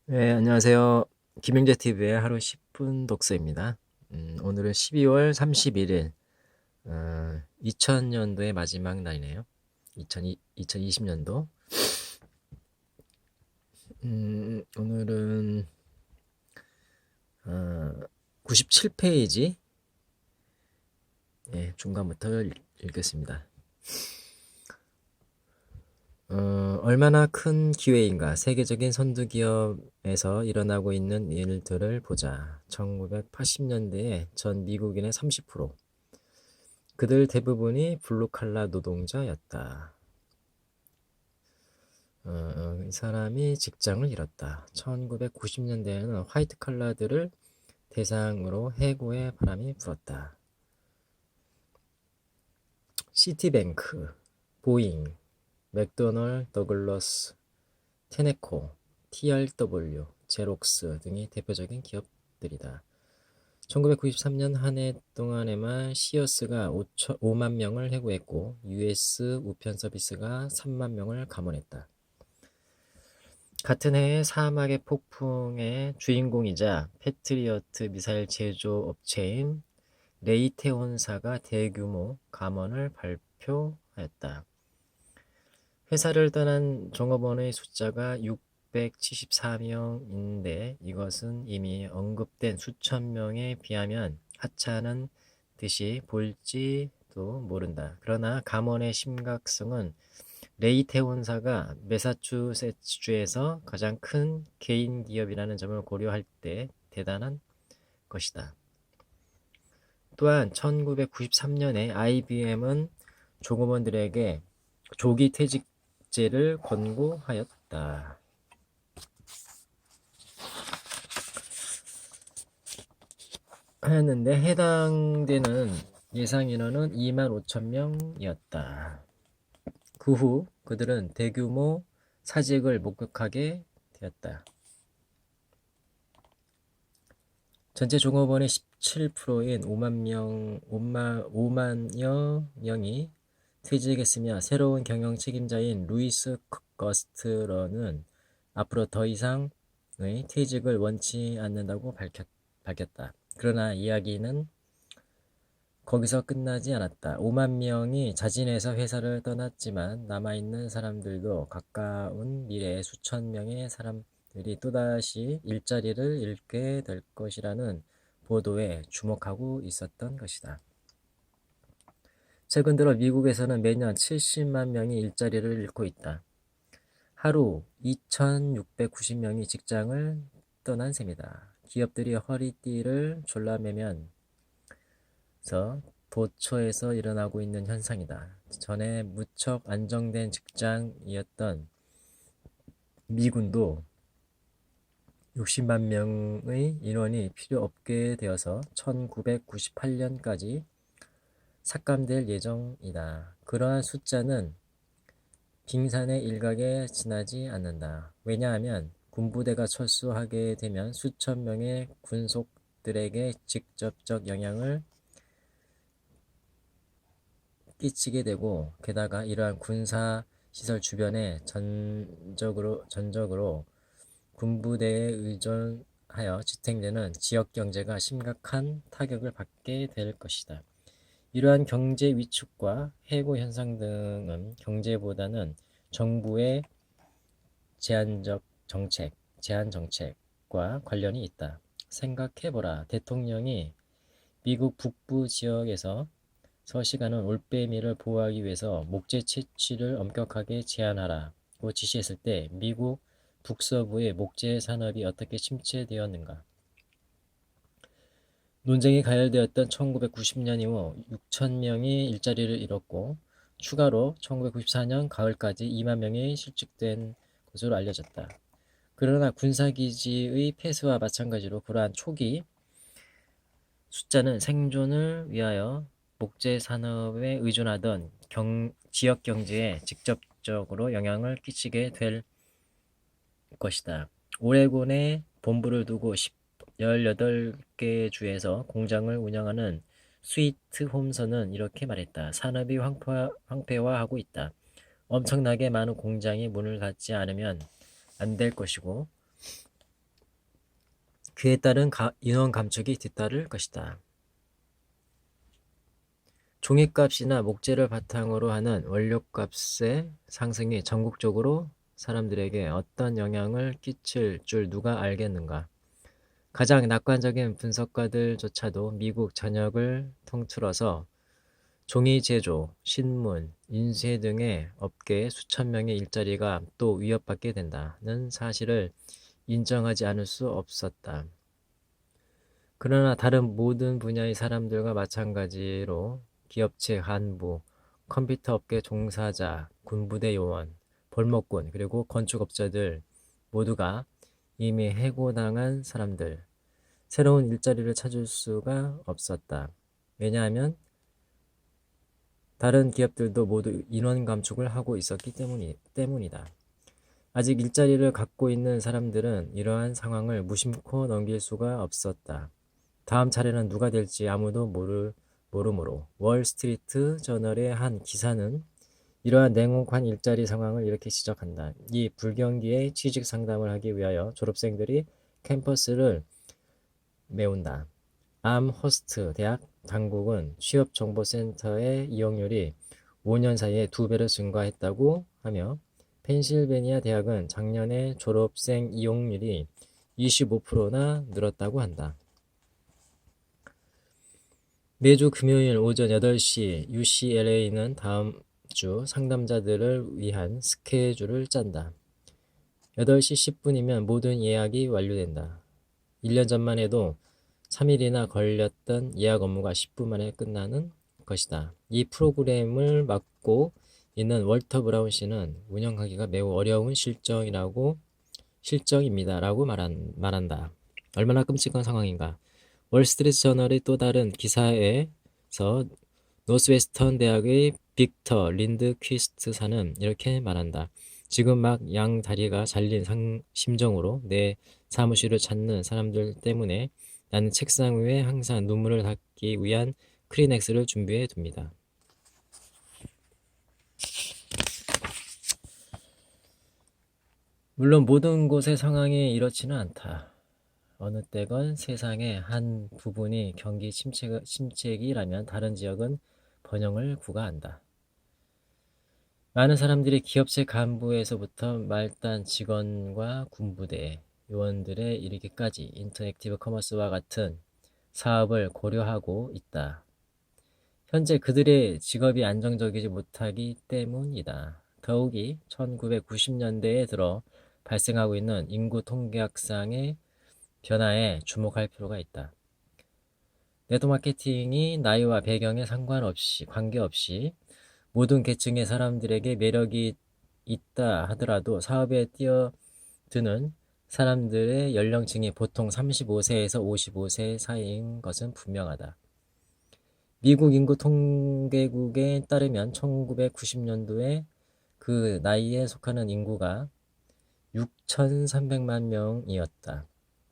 네, 안녕하세요. 김영재 TV의 하루 10분 독서입니다. 오늘은 12월 31일, 2000년도의 마지막 날이네요. 2020년도. 오늘은 97페이지 중간부터 읽겠습니다. 얼마나 큰 기회인가. 세계적인 선두기업에서 일어나고 있는 일들을 보자. 1980년대에 전 미국인의 30%, 그들 대부분이 블루칼라 노동자였다. 이 사람이 직장을 잃었다. 1990년대에는 화이트 칼라들을 대상으로 해고의 바람이 불었다. 시티뱅크, 보잉, 맥도널드, 더글러스, 테네코, TRW, 제록스 등이 대표적인 기업들이다. 1993년 한 해 동안에만 시어스가 5만 명을 해고했고 US 우편 서비스가 3만 명을 감원했다. 같은 해에 사막의 폭풍의 주인공이자 패트리어트 미사일 제조 업체인 레이테온사가 대규모 감원을 발표하였다. 회사를 떠난 종업원의 숫자가 674명인데 이것은 이미 언급된 수천 명에 비하면 하찮은 듯이 볼지도 모른다. 그러나 감원의 심각성은 레이테온사가 매사추세츠주에서 가장 큰 개인 기업이라는 점을 고려할 때 대단한 것이다. 또한 1993년에 IBM은 종업원들에게 조기 퇴직제를 권고하였다. 하였는데 해당되는 예상 인원은 2만 5천 명이었다. 그 후 그들은 대규모 사직을 목격하게 되었다. 전체 종업원의 17%인 5만여 명이 퇴직했으며 새로운 경영 책임자인 루이스 거스트러는 앞으로 더 이상의 퇴직을 원치 않는다고 밝혔다. 그러나 이야기는 거기서 끝나지 않았다. 5만 명이 자진해서 회사를 떠났지만 남아있는 사람들도 가까운 미래에 수천 명의 사람들이 또다시 일자리를 잃게 될 것이라는 보도에 주목하고 있었던 것이다. 최근 들어 미국에서는 매년 70만 명이 일자리를 잃고 있다. 하루 2,690명이 직장을 떠난 셈이다. 기업들이 허리띠를 졸라매면서 도처에서 일어나고 있는 현상이다. 전에 무척 안정된 직장이었던 미군도 60만 명의 인원이 필요 없게 되어서 1998년까지 삭감될 예정이다. 그러한 숫자는 빙산의 일각에 지나지 않는다. 왜냐하면 군부대가 철수하게 되면 수천 명의 군속들에게 직접적 영향을 끼치게 되고 게다가 이러한 군사시설 주변에 전적으로 군부대에 의존하여 지탱되는 지역경제가 심각한 타격을 받게 될 것이다. 이러한 경제 위축과 해고 현상 등은 경제보다는 정부의 제한 정책과 관련이 있다. 생각해보라. 대통령이 미국 북부 지역에서 서시가는 올빼미를 보호하기 위해서 목재 채취를 엄격하게 제한하라고 지시했을 때 미국 북서부의 목재 산업이 어떻게 침체되었는가? 논쟁이 가열되었던 1990년 이후 6천 명이 일자리를 잃었고 추가로 1994년 가을까지 2만 명이 실직된 것으로 알려졌다. 그러나 군사기지의 폐쇄와 마찬가지로 그러한 초기 숫자는 생존을 위하여 목재 산업에 의존하던 지역 경제에 직접적으로 영향을 끼치게 될 것이다. 오레곤에 본부를 두고 18개 주에서 공장을 운영하는 스위트 홈선은 이렇게 말했다. 산업이 황폐화하고 있다. 엄청나게 많은 공장이 문을 닫지 않으면 안 될 것이고 그에 따른 인원 감축이 뒤따를 것이다. 종이값이나 목재를 바탕으로 하는 원료값의 상승이 전국적으로 사람들에게 어떤 영향을 끼칠 줄 누가 알겠는가? 가장 낙관적인 분석가들조차도 미국 전역을 통틀어서 종이 제조, 신문, 인쇄 등의 업계에 수천 명의 일자리가 또 위협받게 된다는 사실을 인정하지 않을 수 없었다. 그러나 다른 모든 분야의 사람들과 마찬가지로 기업체 간부, 컴퓨터 업계 종사자, 군부대 요원, 벌목꾼, 그리고 건축업자들 모두가 이미 해고당한 사람들, 새로운 일자리를 찾을 수가 없었다. 왜냐하면 다른 기업들도 모두 인원 감축을 하고 있었기 때문이다. 아직 일자리를 갖고 있는 사람들은 이러한 상황을 무심코 넘길 수가 없었다. 다음 차례는 누가 될지 아무도 모르므로 월스트리트 저널의 한 기사는 이러한 냉혹한 일자리 상황을 이렇게 지적한다. 이 불경기에 취직 상담을 하기 위하여 졸업생들이 캠퍼스를 메운다. 암허스트 대학 당국은 취업정보센터의 이용률이 5년 사이에 2배로 증가했다고 하며 펜실베니아 대학은 작년에 졸업생 이용률이 25%나 늘었다고 한다. 매주 금요일 오전 8시 UCLA는 다음 주 상담자들을 위한 스케줄을 짠다. 8시 10분이면 모든 예약이 완료된다. 1년 전만 해도 3일이나 걸렸던 예약 업무가 10분 만에 끝나는 것이다. 이 프로그램을 맡고 있는 월터 브라운 씨는 운영하기가 매우 어려운 실정입니다. 라고 말한다. 얼마나 끔찍한 상황인가. 월스트리트 저널의 또 다른 기사에서 노스웨스턴 대학의 빅터 린드퀴스트사는 이렇게 말한다. 지금 막 양 다리가 잘린 심정으로 내 사무실을 찾는 사람들 때문에 나는 책상 위에 항상 눈물을 닦기 위한 크리넥스를 준비해 둡니다. 물론 모든 곳의 상황이 이렇지는 않다. 어느 때건 세상의 한 부분이 경기 침체기라면 다른 지역은 번영을 구가한다. 많은 사람들이 기업체 간부에서부터 말단 직원과 군부대, 요원들에 이르기까지 인터랙티브 커머스와 같은 사업을 고려하고 있다. 현재 그들의 직업이 안정적이지 못하기 때문이다. 더욱이 1990년대에 들어 발생하고 있는 인구 통계학상의 변화에 주목할 필요가 있다. 네트워크 마케팅이 나이와 배경에 관계없이 모든 계층의 사람들에게 매력이 있다 하더라도 사업에 뛰어드는 사람들의 연령층이 보통 35세에서 55세 사이인 것은 분명하다. 미국 인구 통계국에 따르면 1990년도에 그 나이에 속하는 인구가 6,300만 명이었다.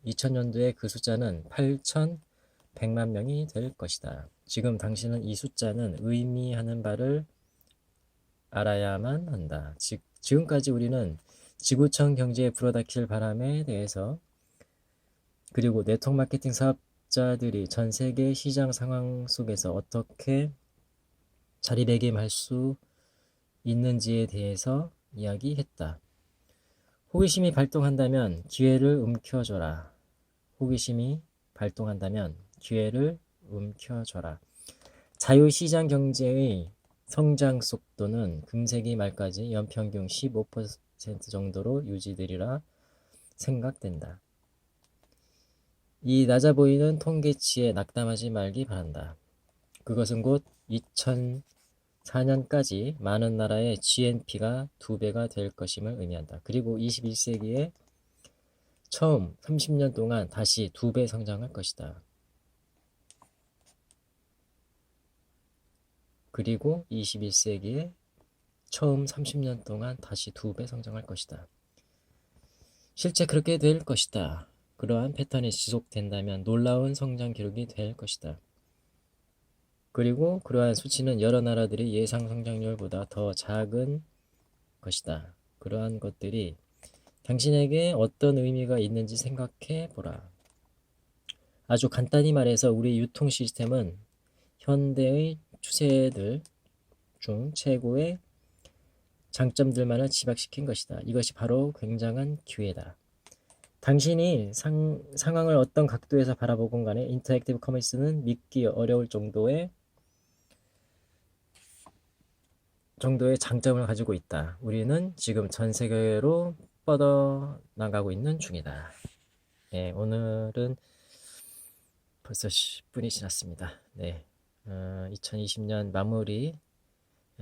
2000년도에 그 숫자는 8,100만 명이 될 것이다. 지금 당신은 이 숫자는 의미하는 바를 알아야만 한다. 지금까지 우리는 지구촌 경제에 불어닥칠 바람에 대해서 그리고 네트워크 마케팅 사업자들이 전 세계 시장 상황 속에서 어떻게 자리매김할 수 있는지에 대해서 이야기했다. 호기심이 발동한다면 기회를 움켜줘라. 호기심이 발동한다면 기회를 움켜줘라. 자유시장 경제의 성장 속도는 금세기 말까지 연평균 15% 정도로 유지되리라 생각된다. 이 낮아 보이는 통계치에 낙담하지 말기 바란다. 그것은 곧 2004년까지 많은 나라의 GNP가 2배가 될 것임을 의미한다. 그리고 21세기에 처음 30년 동안 다시 2배 성장할 것이다. 그리고 21세기에 처음 30년 동안 다시 2배 성장할 것이다. 실제 그렇게 될 것이다. 그러한 패턴이 지속된다면 놀라운 성장 기록이 될 것이다. 그리고 그러한 수치는 여러 나라들이 예상 성장률보다 더 작은 것이다. 그러한 것들이 당신에게 어떤 의미가 있는지 생각해 보라. 아주 간단히 말해서 우리 유통 시스템은 현대의 추세들 중 최고의 장점들만을 집약시킨 것이다. 이것이 바로 굉장한 기회다. 당신이 상황을 어떤 각도에서 바라보건 간에 인터랙티브 커머스는 믿기 어려울 정도의 장점을 가지고 있다. 우리는 지금 전 세계로 뻗어나가고 있는 중이다. 네, 오늘은 벌써 10분이 지났습니다. 네, 2020년 마무리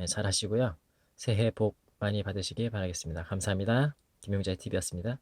잘 하시고요. 새해 복 많이 받으시길 바라겠습니다. 감사합니다. 김용재 TV였습니다.